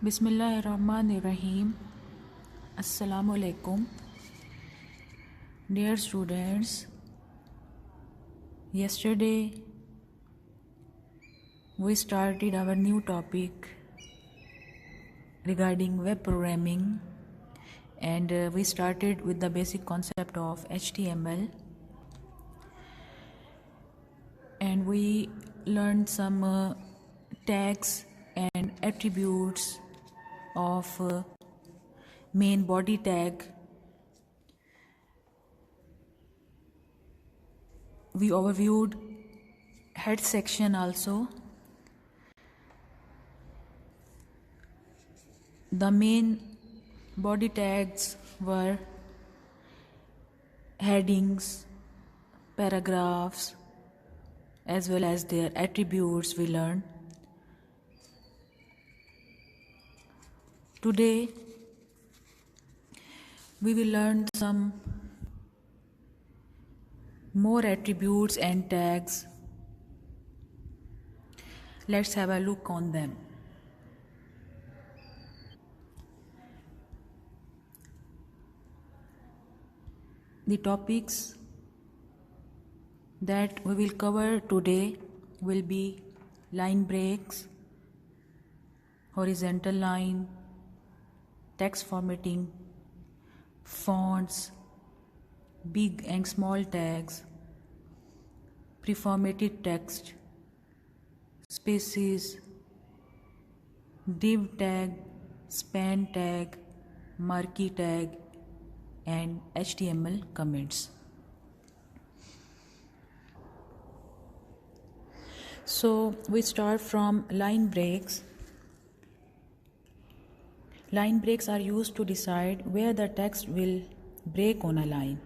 Bismillahirrahmanirrahim. Assalamu alaikum. Dear students, yesterday we started our new topic regarding web programming, and we started with the basic concept of HTML, and we learned some tags and attributes of main body tag. We overviewed head section also. The main body tags were headings, paragraphs, as well as their attributes we learned. Today we will learn some more attributes and tags. Let's have a look on them. The topics that we will cover today will be line breaks, horizontal line, text formatting, fonts, big and small tags, pre-formatted text, spaces, div tag, span tag, marquee tag, and HTML comments. So we start from line breaks. Line breaks are used to decide where the text will break on a line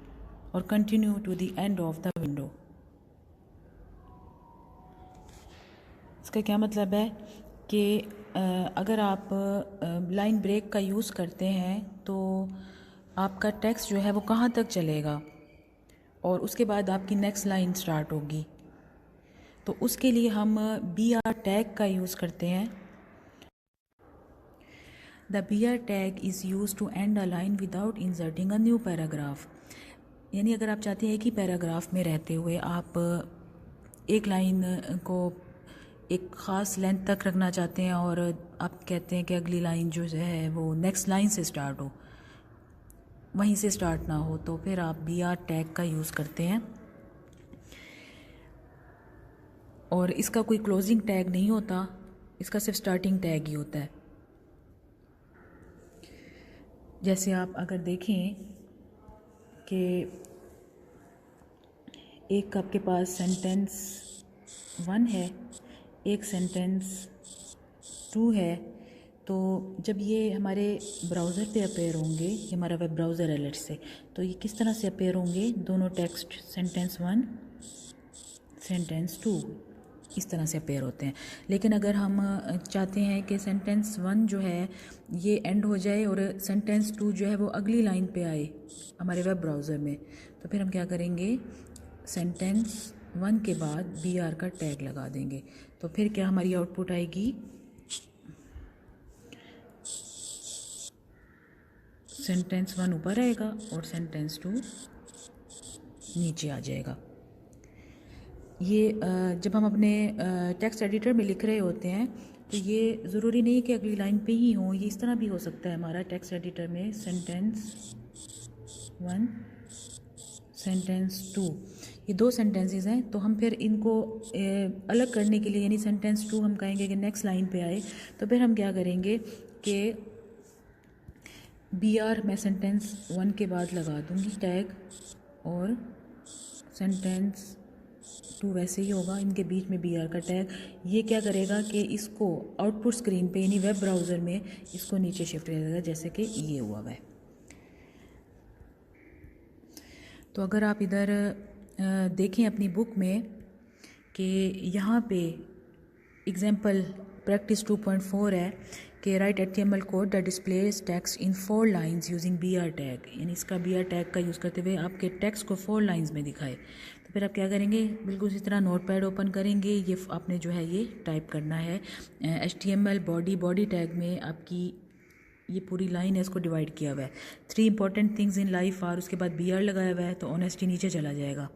or continue to the end of the window. इसका क्या मतलब है कि अगर आप line break का use करते हैं तो आपका टेक्स्ट जो है वो कहाँ तक चलेगा और उसके बाद आपकी नेक्स्ट लाइन स्टार्ट होगी। तो उसके लिए हम BR टैग का यूज़ करते हैं। The BR tag is used to end a line without inserting a new paragraph. यानी अगर आप चाहते हैं एक ही पैराग्राफ में रहते हुए आप एक लाइन को एक ख़ास लेंथ तक रखना चाहते हैं और आप कहते हैं कि अगली लाइन जो है वो नेक्स्ट लाइन से स्टार्ट हो, वहीं से स्टार्ट ना हो, तो फिर आप BR टैग का यूज़ करते हैं। और इसका कोई क्लोजिंग टैग नहीं होता, इसका सिर्फ स्टार्टिंग टैग ही होता है। जैसे आप अगर देखें कि एक आपके पास सेंटेंस 1 है, एक सेंटेंस 2 है, तो जब ये हमारे ब्राउज़र पे अपेयर होंगे, ये हमारा वेब ब्राउज़र है लेट्स से, तो ये किस तरह से अपेयर होंगे, दोनों टेक्स्ट सेंटेंस 1 सेंटेंस 2 इस तरह से अपेयर होते हैं। लेकिन अगर हम चाहते हैं कि सेंटेंस 1 जो है ये एंड हो जाए और सेंटेंस 2 जो है वो अगली लाइन पे आए हमारे वेब ब्राउज़र में, तो फिर हम क्या करेंगे, सेंटेंस 1 के बाद BR का टैग लगा देंगे। तो फिर क्या हमारी आउटपुट आएगी, सेंटेंस 1 ऊपर आएगा और सेंटेंस 2 नीचे आ जाएगा। ये जब हम अपने टेक्स्ट एडिटर में लिख रहे होते हैं तो ये ज़रूरी नहीं कि अगली लाइन पे ही हो, ये इस तरह भी हो सकता है हमारा टेक्स्ट एडिटर में सेंटेंस 1 सेंटेंस 2 ये 2 सेंटेंसेस हैं, तो हम फिर इनको अलग करने के लिए, यानी सेंटेंस 2 हम कहेंगे कि नेक्स्ट लाइन पे आए, तो फिर हम क्या करेंगे कि BR मैं सेंटेंस 1 के बाद लगा दूँगी टैग और सेंटेंस 2 वैसे ही होगा, इनके बीच में BR का टैग। ये क्या करेगा कि इसको आउटपुट स्क्रीन पे यानी वेब ब्राउज़र में इसको नीचे शिफ्ट कर देगा, जैसे कि ये हुआ है। तो अगर आप इधर देखें अपनी बुक में कि यहाँ पे एग्जाम्पल प्रैक्टिस 2.4 है कि right HTML code that displace text in 4 lines using BR tag, यानी इसका BR टैग का यूज़ करते हुए आपके टेक्स्ट को 4 लाइन्स में दिखाए। तो तो फिर आप क्या करेंगे, बिल्कुल इसी तरह नोटपैड ओपन करेंगे, ये आपने जो है ये टाइप करना है HTML बॉडी टैग में आपकी ये पूरी लाइन है, इसको डिवाइड किया हुआ है 3 important things in life are, उसके बाद BR लगाया हुआ है तो ऑनेस्टी नीचे चला जाएगा,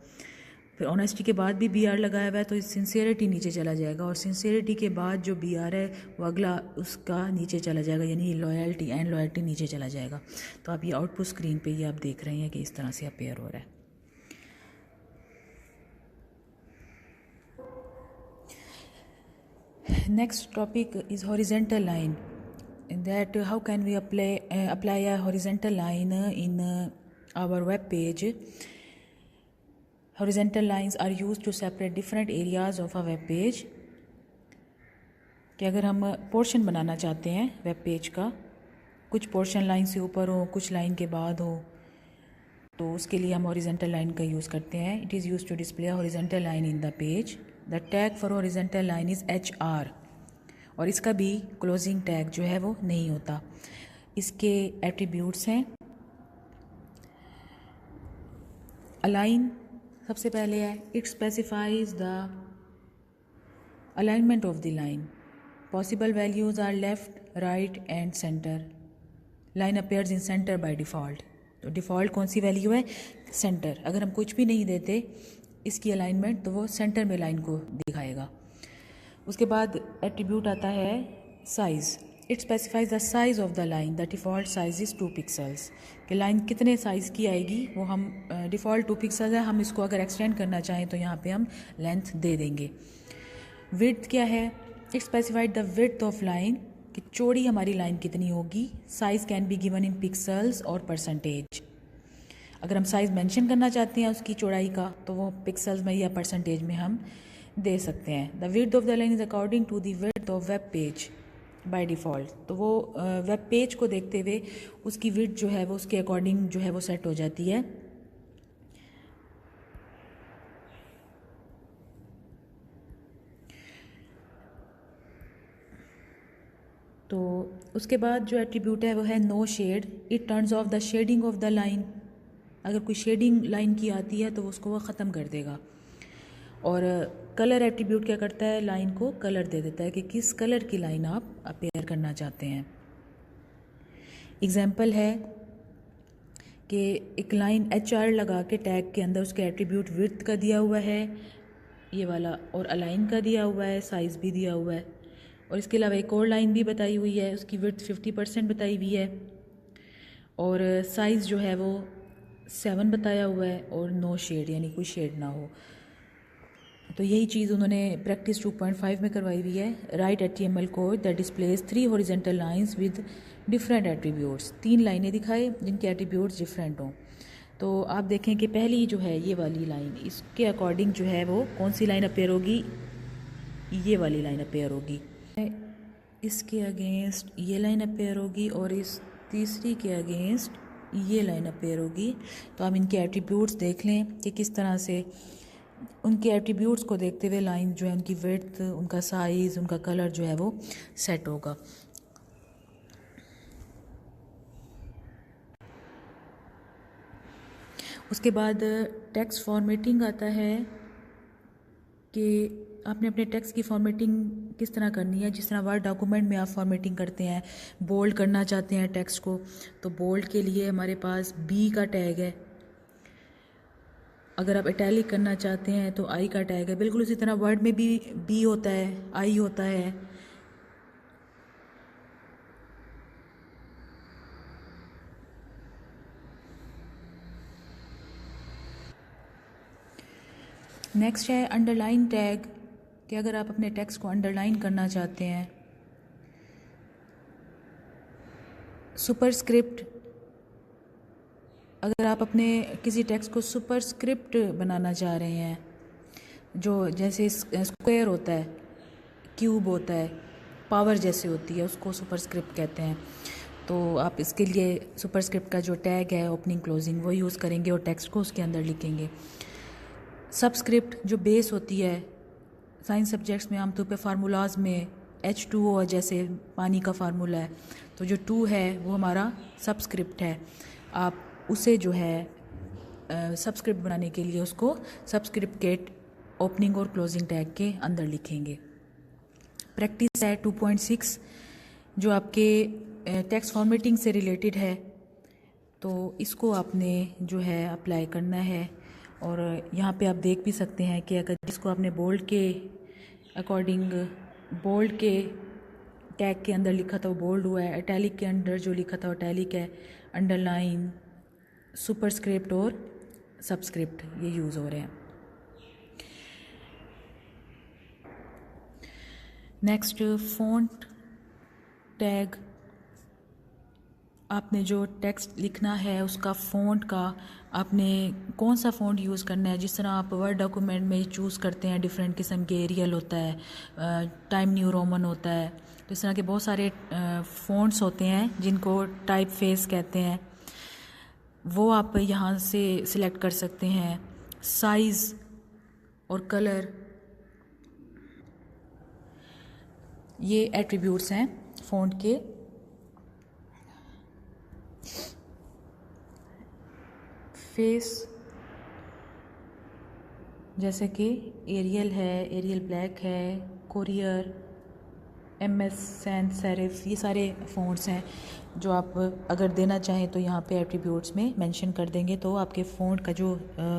फिर ऑनेस्टी के बाद भी BR लगाया हुआ है तो सिंसियरिटी नीचे चला जाएगा, और सिंसियरिटी के बाद जो BR है वो अगला उसका नीचे चला जाएगा, यानी लॉयल्टी एंड लॉयल्टी नीचे चला जाएगा। तो आप ये आउटपुट स्क्रीन पे ये आप देख रहे हैं कि इस तरह से अपेयर हो रहा है। Next topic is horizontal line, that how can we apply a horizontal line in our web page. Horizontal lines are used to separate different areas of a web page. कि अगर हम पोर्शन बनाना चाहते हैं web page का, कुछ portion line से ऊपर हो, कुछ लाइन के बाद हो, तो उसके लिए हम हॉरिजेंटल लाइन का यूज़ करते हैं। It is use to display horizontal line in the page. The tag for horizontal line is HR, और इसका भी क्लोजिंग टैग जो है वो नहीं होता। इसके एट्रीब्यूट्स हैं, अलाइन सबसे पहले है, it specifies the alignment of the line, possible values are left right and centre, line appears in centre by default. तो डिफ़ॉल्ट कौन सी वैल्यू है, सेंटर। अगर हम कुछ भी नहीं देते इसकी अलाइनमेंट तो वो सेंटर में लाइन को दिखाएगा। उसके बाद एट्रीब्यूट आता है size, it specifies the size of the line, the default size is 2 pixels, कि लाइन कितने साइज़ की आएगी वो हम डिफ़ॉल्ट 2 पिक्सल्स है, हम इसको अगर एक्सटेंड करना चाहें तो यहाँ पे हम लेंथ दे देंगे। विड्थ क्या है, it specified the width of line, कि चौड़ी हमारी लाइन कितनी होगी। Size can be given in pixels और परसेंटेज, अगर हम साइज़ मेंशन करना चाहते हैं उसकी चौड़ाई का तो वो पिक्सल्स में या परसेंटेज में हम दे सकते हैं। The width of the line is according to the width of web page by default, तो वो वेब पेज को देखते हुए उसकी विड्थ जो है वो उसके अकॉर्डिंग जो है वो सेट हो जाती है। तो उसके बाद जो एट्रीब्यूट है वो है no shade, it turns off the shading of the line, अगर कोई शेडिंग लाइन की आती है तो उसको वो ख़त्म कर देगा। और कलर एट्रीब्यूट क्या करता है, लाइन को कलर दे देता है कि किस कलर की लाइन आप अपेयर करना चाहते हैं। एग्जाम्पल है कि एक लाइन HR लगा के टैग के अंदर उसके एट्रीब्यूट विड्थ का दिया हुआ है ये वाला, और अलाइन का दिया हुआ है, साइज़ भी दिया हुआ है, और इसके अलावा एक और लाइन भी बताई हुई है, उसकी विड्थ 50% बताई हुई है, और साइज़ जो है वो 7 बताया हुआ है, और नो शेड यानी कोई शेड ना हो। तो यही चीज़ उन्होंने प्रैक्टिस 2.5 में करवाई हुई है। Right HTML code that displays 3 horizontal lines with different attributes, 3 लाइनें दिखाए जिनके एट्रीब्यूट्स डिफरेंट हों। तो आप देखें कि पहली जो है ये वाली लाइन, इसके अकॉर्डिंग जो है वो कौन सी लाइन अपेयर होगी, ये वाली लाइन अपेयर होगी, इसके अगेंस्ट ये लाइन अपेयर होगी, और इस तीसरी के अगेंस्ट ये लाइन अपेयर होगी। तो आप इनके एट्रीब्यूट्स देख लें कि किस तरह से उनके एट्रीब्यूट्स को देखते हुए लाइन जो है उनकी विड्थ, उनका साइज़, उनका कलर जो है वो सेट होगा। उसके बाद टेक्स्ट फॉर्मेटिंग आता है कि आपने अपने टेक्स्ट की फॉर्मेटिंग किस तरह करनी है। जिस तरह वर्ड डॉक्यूमेंट में आप फॉर्मेटिंग करते हैं, बोल्ड करना चाहते हैं टेक्स्ट को, तो बोल्ड के लिए हमारे पास B का टैग है। अगर आप इटैलिक करना चाहते हैं तो I का टैग है। बिल्कुल उसी तरह वर्ड में भी B होता है, I होता है। नेक्स्ट है अंडरलाइन टैग, कि अगर आप अपने टेक्स्ट को अंडरलाइन करना चाहते हैं। सुपरस्क्रिप्ट, अगर आप अपने किसी टेक्स्ट को सुपरस्क्रिप्ट बनाना चाह रहे हैं, जो जैसे स्क्वायर होता है, क्यूब होता है, पावर जैसे होती है, उसको सुपरस्क्रिप्ट कहते हैं। तो आप इसके लिए सुपरस्क्रिप्ट का जो टैग है ओपनिंग क्लोजिंग वो यूज़ करेंगे और टेक्स्ट को उसके अंदर लिखेंगे। सबस्क्रिप्ट जो बेस होती है, साइंस सब्जेक्ट्स में आमतौर पे फार्मूलाज में H2O जैसे पानी का फार्मूला है, तो जो 2 है वो हमारा सबस्क्रिप्ट है। आप उसे जो है सबस्क्रिप्ट बनाने के लिए उसको सबस्क्रिप्ट के ओपनिंग और क्लोजिंग टैग के अंदर लिखेंगे। प्रैक्टिस है 2.6 जो आपके टेक्स्ट फॉर्मेटिंग से रिलेटेड है, तो इसको आपने जो है अप्लाई करना है। और यहाँ पे आप देख भी सकते हैं कि अगर जिसको आपने बोल्ड के अकॉर्डिंग बोल्ड के टैग के अंदर लिखा था वो बोल्ड हुआ है, इटैलिक के अंदर जो लिखा था वो इटैलिक है, अंडरलाइन, सुपरस्क्रिप्ट और सबस्क्रिप्ट ये यूज़ हो रहे हैं। नेक्स्ट फ़ॉन्ट टैग, आपने जो टेक्स्ट लिखना है उसका फ़ॉन्ट का आपने कौन सा फ़ॉन्ट यूज़ करना है। जिस तरह आप वर्ड डॉक्यूमेंट में चूज़ करते हैं डिफरेंट किस्म के, एरियल होता है, टाइम न्यू रोमन होता है, तो इस तरह के बहुत सारे फ़ॉन्ट्स होते हैं जिनको टाइप फेस कहते हैं, वो आप यहाँ से सिलेक्ट कर सकते हैं। साइज़ और कलर ये एट्रीब्यूट्स हैं फ़ॉन्ट के। फेस जैसे कि एरियल है, एरियल ब्लैक है, कोरियर, MS सैंस सेरिफ, ये सारे फ़ॉन्ट्स हैं जो आप अगर देना चाहें तो यहाँ पे एट्रीब्यूट्स में मेंशन कर देंगे, तो आपके फ़ॉन्ट का जो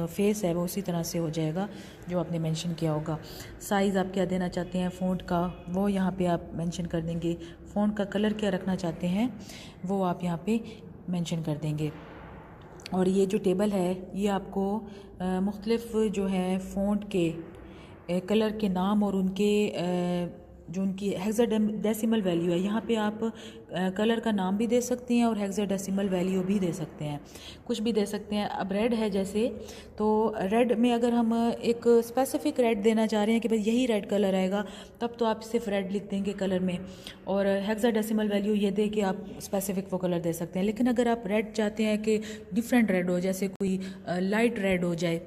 फेस है वो उसी तरह से हो जाएगा जो आपने मेंशन किया होगा। साइज़ आप क्या देना चाहते हैं फ़ॉन्ट का वो यहाँ पे आप मेंशन कर देंगे। फ़ॉन्ट का कलर क्या रखना चाहते हैं वो आप यहाँ पे मेंशन कर देंगे। और ये जो टेबल है ये आपको मुख्तलिफ़ जो है फ़ॉन्ट के कलर के नाम और उनके जो उनकी हेक्साडेसिमल वैल्यू है, यहाँ पे आप कलर का नाम भी दे सकते हैं और हेक्साडेसिमल वैल्यू भी दे सकते हैं, कुछ भी दे सकते हैं। अब रेड है जैसे, तो रेड में अगर हम एक स्पेसिफिक रेड देना चाह रहे हैं कि भाई यही रेड कलर आएगा, तब तो आप सिर्फ रेड लिख देंगे कलर में, और हेक्साडेसिमल वैल्यू ये दे कि आप स्पेसिफिक वो कलर दे सकते हैं। लेकिन अगर आप रेड चाहते हैं कि डिफरेंट रेड हो, जैसे कोई लाइट रेड हो जाए,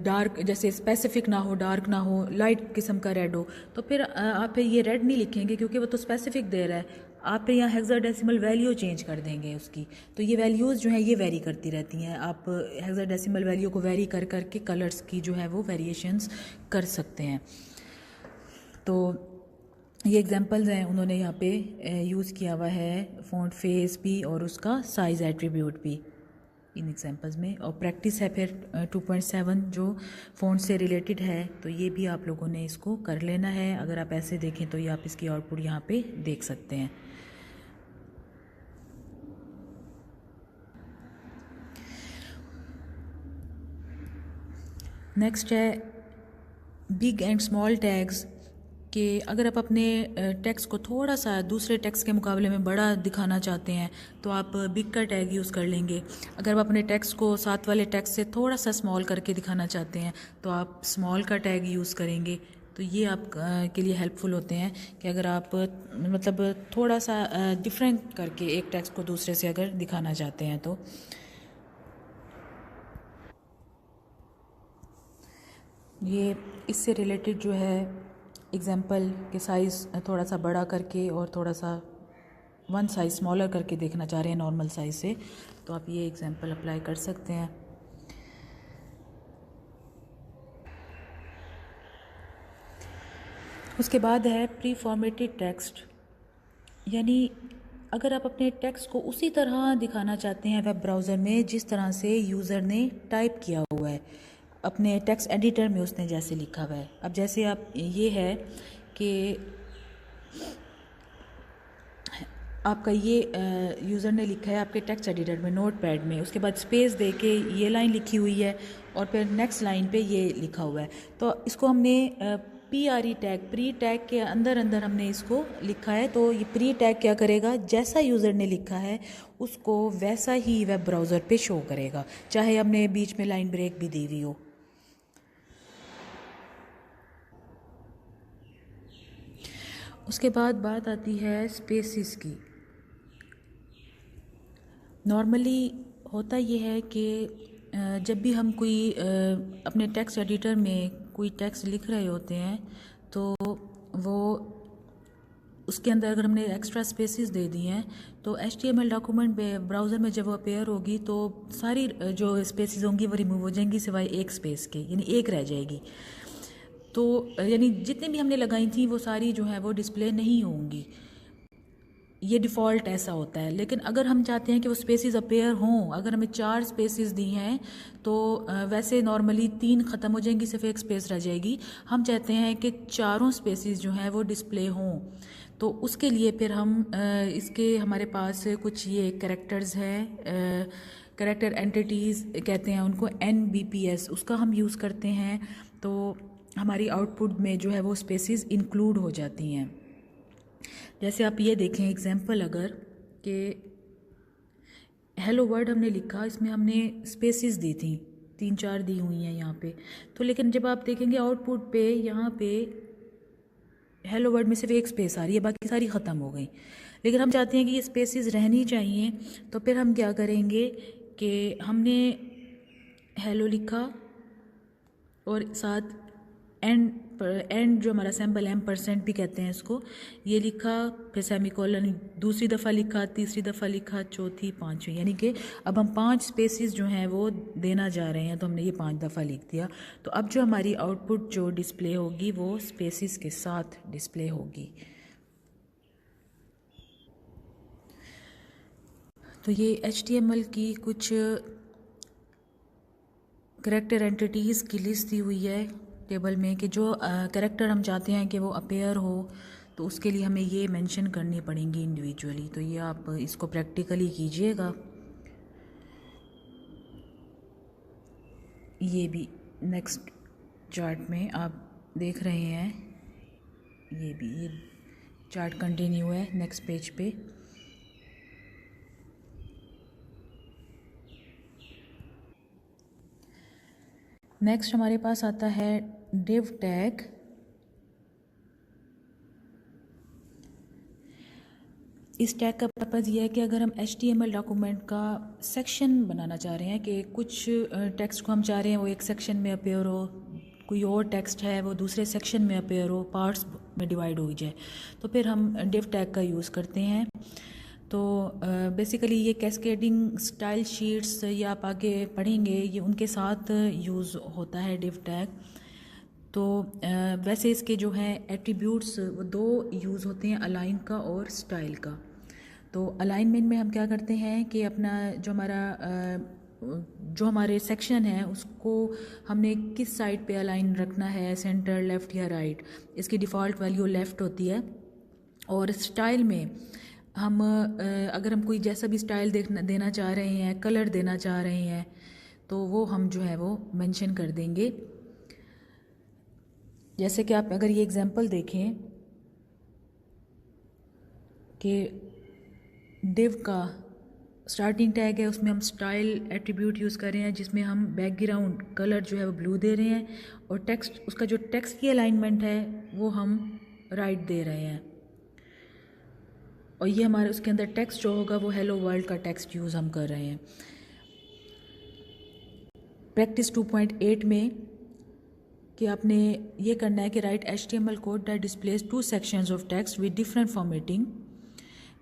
डार्क जैसे स्पेसिफिक ना हो, डार्क ना हो, लाइट किस्म का रेड हो, तो फिर आप ये रेड नहीं लिखेंगे क्योंकि वो तो स्पेसिफिक दे रहा है। आप यहाँ हेक्साडेसिमल वैल्यू चेंज कर देंगे उसकी, तो ये वैल्यूज़ जो हैं ये वेरी करती रहती हैं। आप हेक्साडेसिमल वैल्यू को वेरी कर करके कलर्स की जो है वो वेरिएशंस कर सकते हैं। तो ये एग्जांपल्स हैं उन्होंने यहाँ पे यूज़ किया हुआ है, फ़ॉन्ट फेस भी और उसका साइज़ एट्रीब्यूट भी इन एग्जांपल्स में। और प्रैक्टिस है फिर 2.7 जो फ़ॉन्ट से रिलेटेड है, तो ये भी आप लोगों ने इसको कर लेना है। अगर आप ऐसे देखें तो ये आप इसकी आउटपुट यहाँ पे देख सकते हैं। नेक्स्ट है बिग एंड स्मॉल टैग्स, कि अगर आप अपने टेक्स्ट को थोड़ा सा दूसरे टेक्स्ट के मुकाबले में बड़ा दिखाना चाहते हैं तो आप बिग का टैग यूज़ कर लेंगे। अगर आप अपने टेक्स्ट को साथ वाले टेक्स्ट से थोड़ा सा स्मॉल करके दिखाना चाहते हैं तो आप स्मॉल का टैग यूज़ करेंगे। तो ये आप के लिए हेल्पफुल होते हैं कि अगर आप मतलब थोड़ा सा डिफरेंट करके एक टेक्स्ट को दूसरे से अगर दिखाना चाहते हैं तो। ये इससे रिलेटेड जो है एग्जाम्पल के साइज़ थोड़ा सा बड़ा करके और थोड़ा सा वन साइज़ स्मॉलर करके देखना चाह रहे हैं नॉर्मल साइज़ से, तो आप ये एग्जाम्पल अप्लाई कर सकते हैं। उसके बाद है प्री फॉर्मेटेड टेक्स्ट, यानी अगर आप अपने टेक्स्ट को उसी तरह दिखाना चाहते हैं वेब ब्राउज़र में जिस तरह से यूज़र ने टाइप किया हुआ है, अपने टेक्स्ट एडिटर में उसने जैसे लिखा हुआ है। अब जैसे आप ये है कि आपका ये यूज़र ने लिखा है आपके टेक्स्ट एडिटर में नोट पैड में, उसके बाद स्पेस दे के ये लाइन लिखी हुई है और फिर नेक्स्ट लाइन पे ये लिखा हुआ है, तो इसको हमने PRE टैग, प्री टैग के अंदर अंदर हमने इसको लिखा है। तो ये प्री टैग क्या करेगा, जैसा यूज़र ने लिखा है उसको वैसा ही वेब ब्राउज़र पे शो करेगा, चाहे हमने बीच में लाइन ब्रेक भी दी हुई हो। उसके बाद बात आती है स्पेसिस की। नॉर्मली होता ये है कि जब भी हम कोई अपने टेक्स्ट एडिटर में कोई टेक्स्ट लिख रहे होते हैं तो वो उसके अंदर अगर हमने एक्स्ट्रा स्पेसेस दे दी हैं तो HTML डॉक्यूमेंट ब्राउज़र में जब वो अपेयर होगी तो सारी जो स्पेसेस होंगी वो रिमूव हो जाएंगी सिवाय एक स्पेस के, यानी एक रह जाएगी। तो यानी जितनी भी हमने लगाई थी वो सारी जो है वो डिस्प्ले नहीं होंगी। ये डिफ़ॉल्ट ऐसा होता है। लेकिन अगर हम चाहते हैं कि वो स्पेसेस अपेयर हों, अगर हमें 4 स्पेसेस दी हैं तो वैसे नॉर्मली 3 ख़त्म हो जाएंगी, सिर्फ एक स्पेस रह जाएगी। हम चाहते हैं कि चारों स्पेसेस जो हैं वो डिस्प्ले हों, तो उसके लिए फिर हम इसके हमारे पास कुछ ये कैरेक्टर्स हैं, कैरेक्टर एंटिटीज़ कहते हैं उनको, NBPS, उसका हम यूज़ करते हैं। तो हमारी आउटपुट में जो है वो स्पेसेस इंक्लूड हो जाती हैं। जैसे आप ये देखें एग्जांपल, अगर कि हेलो वर्ड हमने लिखा, इसमें हमने स्पेसेस दी थी, 3-4 दी हुई हैं यहाँ पे। तो लेकिन जब आप देखेंगे आउटपुट पे, यहाँ पे हेलो वर्ड में सिर्फ एक स्पेस आ रही है, बाकी सारी ख़त्म हो गई। लेकिन हम चाहते हैं कि ये स्पेसेस रहनी चाहिए, तो फिर हम क्या करेंगे कि हमने हेलो लिखा और साथ एंड जो हमारा सैम्पल M% भी कहते हैं इसको, ये लिखा, फिर सेमीकोलन दूसरी दफ़ा लिखा, तीसरी दफ़ा लिखा, चौथी, पाँचवीं, यानी कि अब हम 5 स्पेसेस जो हैं वो देना जा रहे हैं, तो हमने ये 5 दफ़ा लिख दिया। तो अब जो हमारी आउटपुट जो डिस्प्ले होगी वो स्पेसेस के साथ डिस्प्ले होगी। तो ये HTML की कुछ करेक्टर एंटिटीज़ की लिस्ट दी हुई है टेबल में कि जो कैरेक्टर हम चाहते हैं कि वो अपेयर हो, तो उसके लिए हमें ये मेंशन करनी पड़ेंगी इंडिविजुअली। तो ये आप इसको प्रैक्टिकली कीजिएगा। ये भी नेक्स्ट चार्ट में आप देख रहे हैं, ये चार्ट कंटिन्यू है नेक्स्ट पेज पे। नेक्स्ट हमारे पास आता है div टैग। इस टैग का पर्पज़ ये है कि अगर हम HTML डॉक्यूमेंट का सेक्शन बनाना चाह रहे हैं कि कुछ टेक्स्ट को हम चाह रहे हैं वो एक सेक्शन में अपेयर हो, कोई और टेक्स्ट है वो दूसरे सेक्शन में अपेयर हो, पार्ट्स में डिवाइड हो जाए, तो फिर हम div टैग का यूज़ करते हैं। तो बेसिकली ये कैस्केडिंग स्टाइल शीट्स, या आप आगे पढ़ेंगे, ये उनके साथ यूज़ होता है div टैग। तो वैसे इसके जो हैं एट्रीब्यूट्स वो 2 यूज़ होते हैं, अलाइन का और स्टाइल का। तो अलाइनमेंट में हम क्या करते हैं कि अपना जो हमारे सेक्शन है उसको हमने किस साइड पे अलाइन रखना है, सेंटर, लेफ़्ट या राइट, इसकी डिफ़ॉल्ट वैल्यू लेफ़्ट होती है। और स्टाइल में हम अगर हम कोई जैसा भी स्टाइल देना चाह रहे हैं, कलर देना चाह रहे हैं, तो वो हम जो है वो मेंशन कर देंगे। जैसे कि आप अगर ये एग्जांपल देखें कि div का स्टार्टिंग टैग है, उसमें हम स्टाइल एट्रीब्यूट यूज़ कर रहे हैं, जिसमें हम बैकग्राउंड कलर जो है वो ब्लू दे रहे हैं, और टेक्स्ट, उसका जो टेक्स्ट की अलाइनमेंट है वो हम राइट दे रहे हैं। और ये हमारे उसके अंदर टेक्स्ट जो होगा वो हेलो वर्ल्ड का टेक्स्ट यूज़ हम कर रहे हैं। प्रैक्टिस 2.8 में कि आपने ये करना है कि right HTML code that displace 2 sections of text with different formatting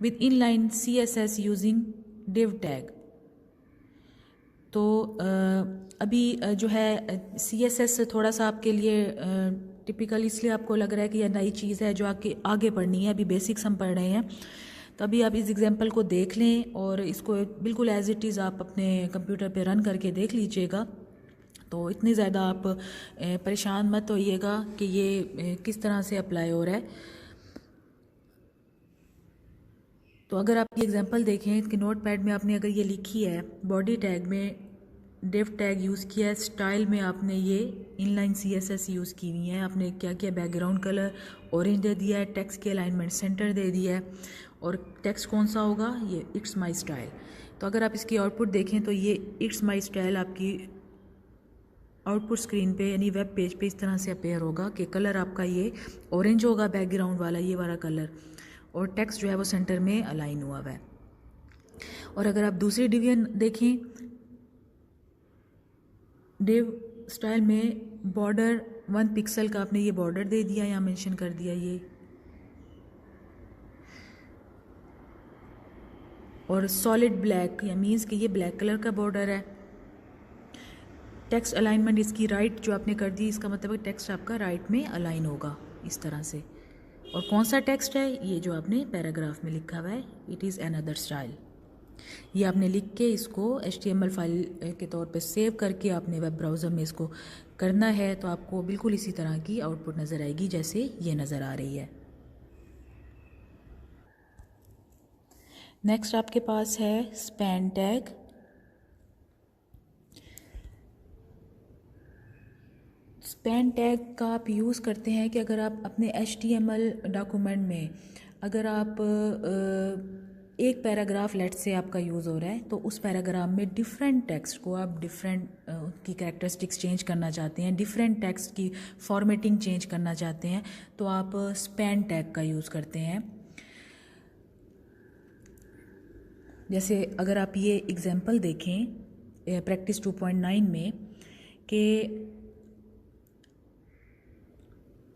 with inline CSS using div tag. तो अभी जो है CSS थोड़ा सा आपके लिए टिपिकल इसलिए आपको लग रहा है कि यह नई चीज़ है जो आगे पढ़नी है, अभी बेसिक्स हम पढ़ रहे हैं। तो अभी आप इस एग्जांपल को देख लें और इसको बिल्कुल एज इट इज़ आप अपने कंप्यूटर पे रन करके देख लीजिएगा। तो इतनी ज़्यादा आप परेशान मत होइएगा कि ये किस तरह से अप्लाई हो रहा है। तो अगर आप ये एग्जांपल देखें कि नोट पैड में आपने अगर ये लिखी है, बॉडी टैग में div टैग यूज़ किया है, स्टाइल में आपने ये इनलाइन CSS यूज़ की हुई है, आपने क्या किया, बैकग्राउंड कलर ऑरेंज दे दिया है, टेक्स्ट की अलाइनमेंट सेंटर दे दिया है, और टेक्स्ट कौन सा होगा, ये इट्स माई स्टाइल। तो अगर आप इसकी आउटपुट देखें तो ये इट्स माई स्टाइल आपकी आउटपुट स्क्रीन पे यानी वेब पेज पे इस तरह से अपेयर होगा कि कलर आपका ये ऑरेंज होगा, बैकग्राउंड वाला ये वाला कलर, और टेक्स्ट जो है वो सेंटर में अलाइन हुआ है। और अगर आप दूसरी डिवीजन देखें, div स्टाइल में बॉर्डर 1 पिक्सल का आपने ये बॉर्डर दे दिया, यहाँ मेंशन कर दिया, ये और सॉलिड ब्लैक, या मीन्स कि ये ब्लैक कलर का बॉर्डर है। टेक्स्ट अलाइनमेंट इसकी राइट जो आपने कर दी, इसका मतलब है टेक्स्ट आपका राइट में अलाइन होगा इस तरह से। और कौन सा टेक्स्ट है? ये जो आपने पैराग्राफ में लिखा हुआ है, इट इज़ अनदर स्टाइल। ये आपने लिख के इसको HTML फाइल के तौर पे सेव करके आपने वेब ब्राउज़र में इसको करना है, तो आपको बिल्कुल इसी तरह की आउटपुट नज़र आएगी जैसे ये नज़र आ रही है। नेक्स्ट आपके पास है स्पैन टैग। स्पैन टैग का आप यूज़ करते हैं कि अगर आप अपने HTML डॉक्यूमेंट में अगर आप एक पैराग्राफ लेट से आपका यूज़ हो रहा है, तो उस पैराग्राफ में डिफरेंट टेक्स्ट को आप डिफरेंट की कैरेक्टरिस्टिक्स चेंज करना चाहते हैं, डिफरेंट टेक्स्ट की फॉर्मेटिंग चेंज करना चाहते हैं, तो आप स्पैन टैग का यूज़ करते हैं। जैसे अगर आप ये एग्जांपल देखें प्रैक्टिस 2.9 में कि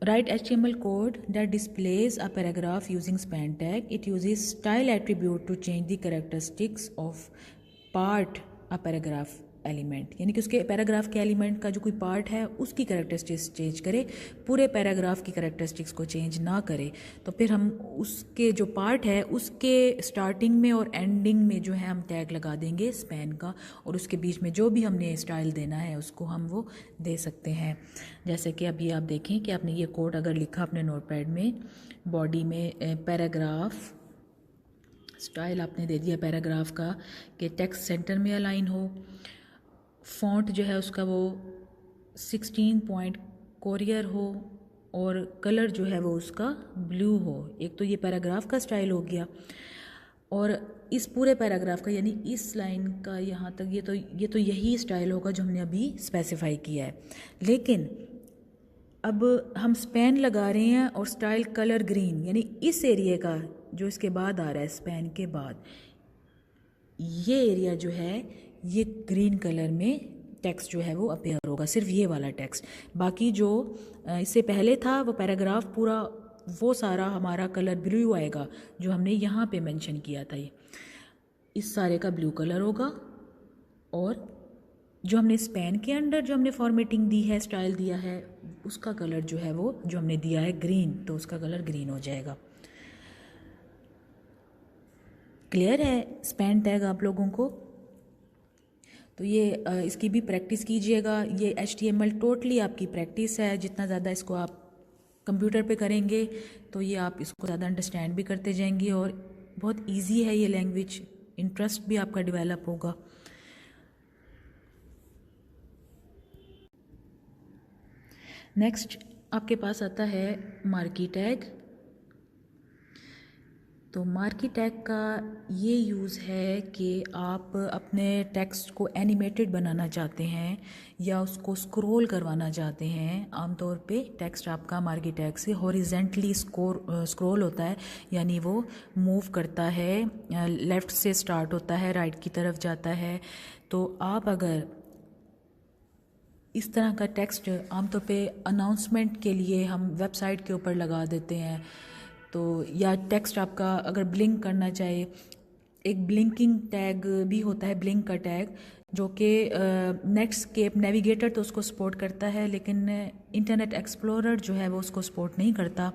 write HTML code that displays a paragraph using span tag. It uses style attribute to change the characteristics of part a paragraph element, यानी कि उसके पैराग्राफ के एलिमेंट का जो कोई पार्ट है उसकी कैरेक्टरिस्टिक्स चेंज करे, पूरे पैराग्राफ की कैरेक्टरिस्टिक्स को चेंज ना करे। तो फिर हम उसके जो पार्ट है उसके स्टार्टिंग में और एंडिंग में जो है हम टैग लगा देंगे स्पैन का, और उसके बीच में जो भी हमने स्टाइल देना है उसको हम वो दे सकते हैं। जैसे कि अभी आप देखें कि आपने ये कोड अगर लिखा अपने नोटपैड में, बॉडी में पैराग्राफ स्टाइल आपने दे दिया पैराग्राफ का कि टेक्स्ट सेंटर में अलाइन हो, फॉन्ट जो है उसका वो 16 पॉइंट कोरियर हो, और कलर जो है वो उसका ब्लू हो। एक तो ये पैराग्राफ का स्टाइल हो गया, और इस पूरे पैराग्राफ का यानी इस लाइन का यहाँ तक ये तो यही स्टाइल होगा जो हमने अभी स्पेसिफाई किया है। लेकिन अब हम स्पैन लगा रहे हैं और स्टाइल कलर ग्रीन, यानी इस एरिया का जो इसके बाद आ रहा है स्पैन के बाद, ये एरिया जो है ये ग्रीन कलर में टेक्स्ट जो है वो अपेयर होगा, सिर्फ ये वाला टेक्स्ट। बाकी जो इससे पहले था वो पैराग्राफ पूरा वो सारा हमारा कलर ब्लू आएगा जो हमने यहाँ पे मेंशन किया था। ये इस सारे का ब्लू कलर होगा, और जो हमने स्पैन के अंदर जो हमने फॉर्मेटिंग दी है, स्टाइल दिया है, उसका कलर जो है वो जो हमने दिया है ग्रीन, तो उसका कलर ग्रीन हो जाएगा। क्लियर है स्पैन टैग आप लोगों को? तो ये इसकी भी प्रैक्टिस कीजिएगा। ये HTML टोटली आपकी प्रैक्टिस है, जितना ज़्यादा इसको आप कंप्यूटर पे करेंगे तो ये आप इसको ज़्यादा अंडरस्टैंड भी करते जाएंगे, और बहुत इजी है ये लैंग्वेज, इंटरेस्ट भी आपका डेवलप होगा। नेक्स्ट आपके पास आता है मार्की टैग। तो मार्की टैग का ये यूज़ है कि आप अपने टेक्स्ट को एनिमेटेड बनाना चाहते हैं या उसको स्क्रॉल करवाना चाहते हैं। आमतौर पे टेक्स्ट आपका मार्की टैग से हॉरिजेंटली स्क्रॉल होता है, यानी वो मूव करता है, लेफ़्ट से स्टार्ट होता है, राइट की तरफ जाता है। तो आप अगर इस तरह का टेक्स्ट आमतौर पे अनाउंसमेंट के लिए हम वेबसाइट के ऊपर लगा देते हैं, तो या टेक्स्ट आपका अगर ब्लिंक करना चाहे, एक ब्लिंकिंग टैग भी होता है, ब्लिंक का टैग, जो कि नेटस्केप नेविगेटर तो उसको सपोर्ट करता है, लेकिन इंटरनेट एक्सप्लोरर जो है वो उसको सपोर्ट नहीं करता,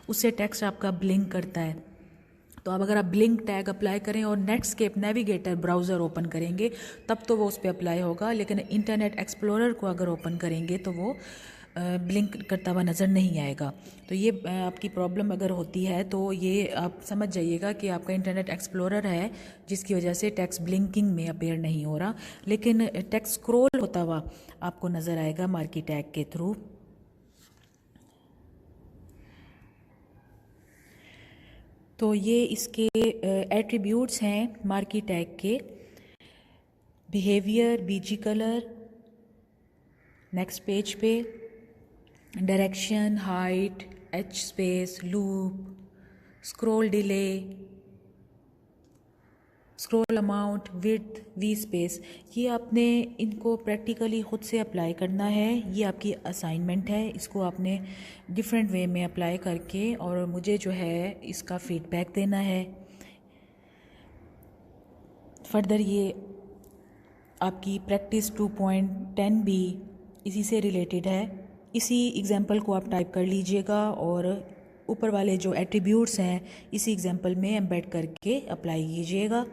उससे टेक्स्ट आपका ब्लिंक करता है। तो अब अगर आप ब्लिंक टैग अप्लाई करें और नेटस्केप नेविगेटर ब्राउज़र ओपन करेंगे तब तो वो उस पर अप्लाई होगा, लेकिन इंटरनेट एक्सप्लोरर को अगर ओपन करेंगे तो वो ब्लिंक करता हुआ नज़र नहीं आएगा। तो ये आपकी प्रॉब्लम अगर होती है तो ये आप समझ जाइएगा कि आपका इंटरनेट एक्सप्लोरर है जिसकी वजह से टेक्स्ट ब्लिंकिंग में अपेयर नहीं हो रहा, लेकिन टेक्स्ट स्क्रॉल होता हुआ आपको नज़र आएगा मार्की टैग के थ्रू। तो ये इसके एट्रीब्यूट्स हैं मार्की टैग के: behaviour, BG colour, next page पे direction, height, H space, loop, scroll delay, scroll amount, width, V space. ये आपने इनको प्रैक्टिकली ख़ुद से अप्लाई करना है, ये आपकी असाइनमेंट है, इसको आपने डिफरेंट वे में अप्लाई करके और मुझे जो है इसका फ़ीडबैक देना है। फर्दर ये आपकी प्रैक्टिस 2.10 भी इसी से रिलेटेड है। इसी एग्जाम्पल को आप टाइप कर लीजिएगा और ऊपर वाले जो एट्रीब्यूट्स हैं इसी एग्जाम्पल में एम्बेड करके अप्लाई कीजिएगा।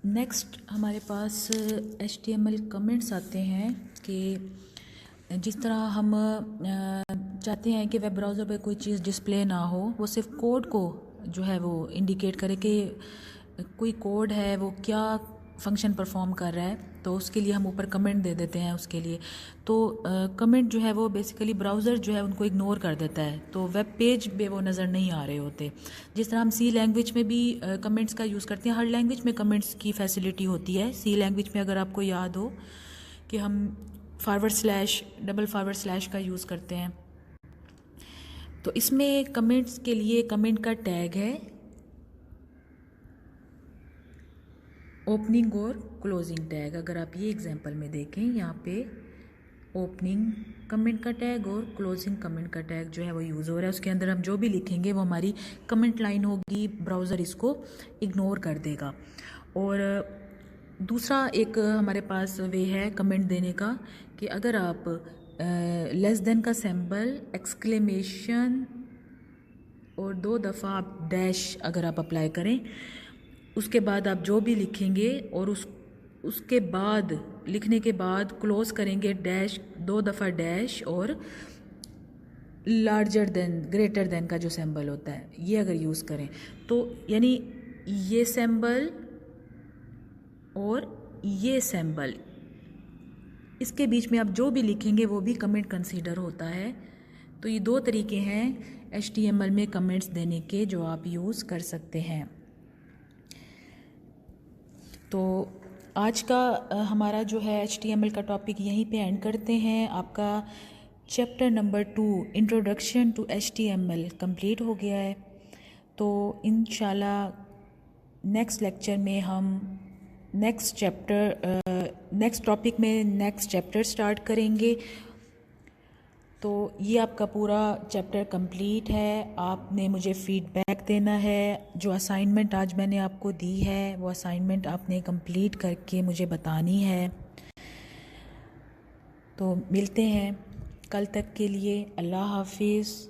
नेक्स्ट हमारे पास HTML कमेंट्स आते हैं कि जिस तरह हम चाहते हैं कि वेब ब्राउज़र पे कोई चीज़ डिस्प्ले ना हो, वो सिर्फ कोड को जो है वो इंडिकेट करे कि कोई कोड है वो क्या फंक्शन परफॉर्म कर रहा है, तो उसके लिए हम ऊपर कमेंट दे देते हैं उसके लिए। तो कमेंट जो है वो बेसिकली ब्राउज़र जो है उनको इग्नोर कर देता है, तो वेब पेज पे वो नज़र नहीं आ रहे होते। जिस तरह हम सी लैंग्वेज में भी कमेंट्स का यूज़ करते हैं, हर लैंग्वेज में कमेंट्स की फैसिलिटी होती है। सी लैंग्वेज में अगर आपको याद हो कि हम / डबल / का यूज़ करते हैं, तो इसमें कमेंट्स के लिए कमेंट का टैग है ओपनिंग और क्लोजिंग टैग। अगर आप ये एग्जांपल में देखें, यहाँ पे ओपनिंग कमेंट का टैग और क्लोजिंग कमेंट का टैग जो है वो यूज़ हो रहा है। उसके अंदर हम जो भी लिखेंगे वो हमारी कमेंट लाइन होगी, ब्राउज़र इसको इग्नोर कर देगा। और दूसरा एक हमारे पास वे है कमेंट देने का कि अगर आप लेस देन का सिंबल, एक्सक्लेमेशन और 2 दफ़ा आप डैश अगर आप अप्लाई करें, उसके बाद आप जो भी लिखेंगे और उसके बाद लिखने के बाद क्लोज करेंगे डैश, 2 दफ़ा डैश और लार्जर देन, ग्रेटर देन का जो सिंबल होता है ये अगर यूज़ करें, तो यानी ये सिंबल और ये सिंबल, इसके बीच में आप जो भी लिखेंगे वो भी कमेंट कंसीडर होता है। तो ये 2 तरीके हैं HTML में कमेंट्स देने के जो आप यूज़ कर सकते हैं। तो आज का हमारा जो है HTML का टॉपिक यहीं पे एंड करते हैं। आपका chapter number 2 introduction to HTML complete हो गया है। तो इंशाल्लाह नेक्स्ट लेक्चर में हम नेक्स्ट टॉपिक में नेक्स्ट चैप्टर स्टार्ट करेंगे। तो ये आपका पूरा चैप्टर कंप्लीट है। आपने मुझे फीडबैक देना है। जो असाइनमेंट आज मैंने आपको दी है वो असाइनमेंट आपने कंप्लीट करके मुझे बतानी है। तो मिलते हैं कल तक के लिए। अल्लाह हाफिज़।